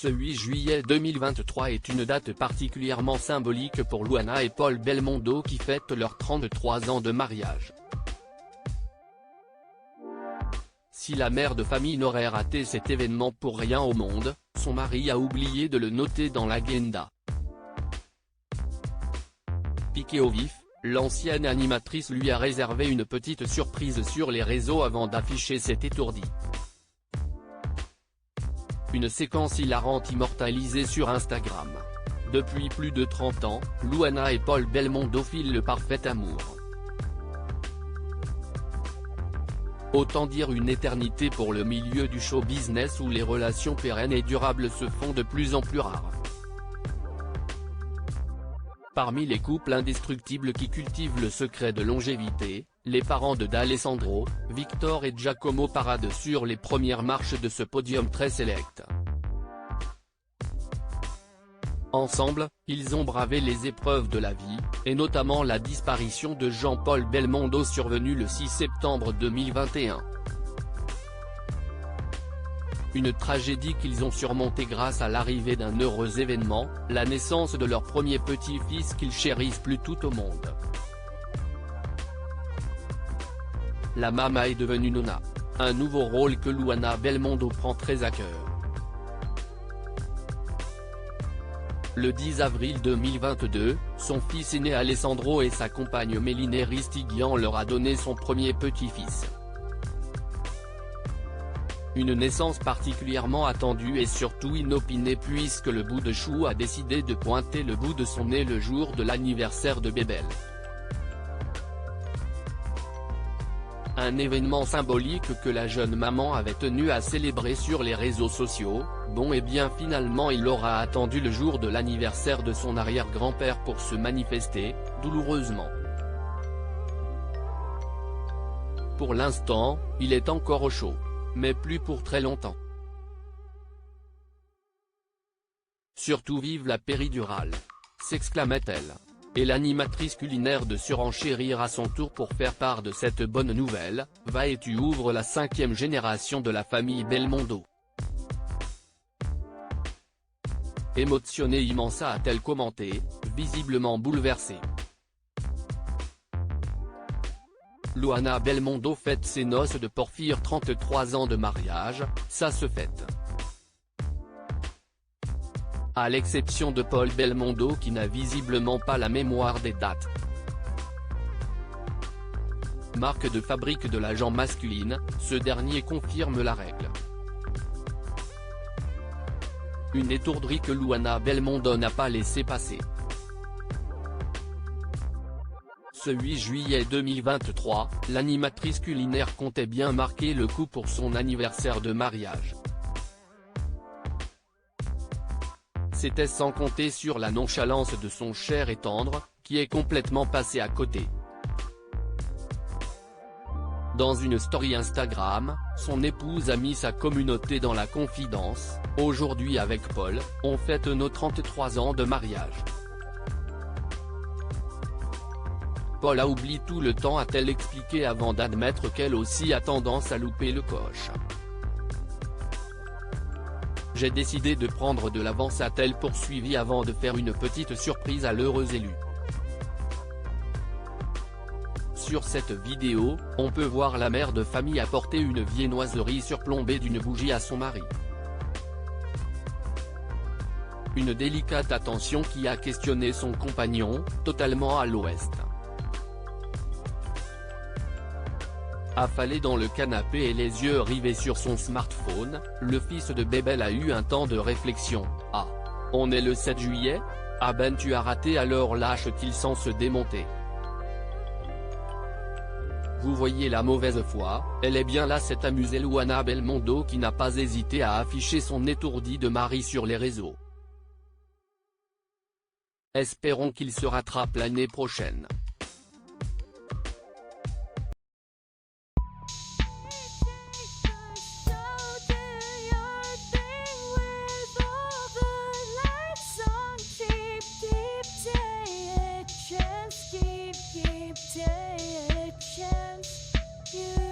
Ce 8 juillet 2023 est une date particulièrement symbolique pour Luana et Paul Belmondo qui fêtent leurs 33 ans de mariage. Si la mère de famille n'aurait raté cet événement pour rien au monde, son mari a oublié de le noter dans l'agenda. Piquée au vif, l'ancienne animatrice lui a réservé une petite surprise sur les réseaux avant d'afficher cet étourdi. Une séquence hilarante immortalisée sur Instagram. Depuis plus de 30 ans, Luana et Paul Belmondo filent le parfait amour. Autant dire une éternité pour le milieu du show business où les relations pérennes et durables se font de plus en plus rares. Parmi les couples indestructibles qui cultivent le secret de longévité, les parents de D'Alessandro, Victor et Giacomo paradent sur les premières marches de ce podium très sélect. Ensemble, ils ont bravé les épreuves de la vie, et notamment la disparition de Jean-Paul Belmondo survenue le 6 septembre 2021. Une tragédie qu'ils ont surmontée grâce à l'arrivée d'un heureux événement, la naissance de leur premier petit-fils qu'ils chérissent plus tout au monde. La Mama est devenue Nonna, un nouveau rôle que Luana Belmondo prend très à cœur. Le 10 avril 2022, son fils aîné Alessandro et sa compagne Méline Ristighian leur a donné son premier petit-fils. Une naissance particulièrement attendue et surtout inopinée puisque le bout de chou a décidé de pointer le bout de son nez le jour de l'anniversaire de Bébel. Un événement symbolique que la jeune maman avait tenu à célébrer sur les réseaux sociaux. Bon et bien finalement il aura attendu le jour de l'anniversaire de son arrière-grand-père pour se manifester, douloureusement. Pour l'instant, il est encore au chaud. Mais plus pour très longtemps. Surtout vive la péridurale, s'exclamait-elle. Et l'animatrice culinaire de surenchérir à son tour pour faire part de cette bonne nouvelle, va et tu ouvres la 5e génération de la famille Belmondo. Émotionnée immense a-t-elle commenté, visiblement bouleversée. Luana Belmondo fête ses noces de Porphyre 33 ans de mariage, ça se fête. À l'exception de Paul Belmondo qui n'a visiblement pas la mémoire des dates. Marque de fabrique de la gent masculine, ce dernier confirme la règle. Une étourderie que Luana Belmondo n'a pas laissé passer. Ce 8 juillet 2023, l'animatrice culinaire comptait bien marquer le coup pour son anniversaire de mariage. C'était sans compter sur la nonchalance de son cher et tendre, qui est complètement passé à côté. Dans une story Instagram, son épouse a mis sa communauté dans la confidence. Aujourd'hui avec Paul, on fête nos 33 ans de mariage. Paul a oublié tout le temps, a-t-elle expliqué avant d'admettre qu'elle aussi a tendance à louper le coche. J'ai décidé de prendre de l'avance, a-t-elle poursuivi avant de faire une petite surprise à l'heureux élu. Sur cette vidéo, on peut voir la mère de famille apporter une viennoiserie surplombée d'une bougie à son mari. Une délicate attention qui a questionné son compagnon, totalement à l'ouest. Affalé dans le canapé et les yeux rivés sur son smartphone, le fils de Bébel a eu un temps de réflexion. Ah, on est le 7 juillet ? Ah ben tu as raté, alors lâche-t-il sans se démonter. Vous voyez la mauvaise foi, elle est bien là, s'est amusée Luana Belmondo qui n'a pas hésité à afficher son étourdi de mari sur les réseaux. Espérons qu'il se rattrape l'année prochaine. Keep taking a chance. You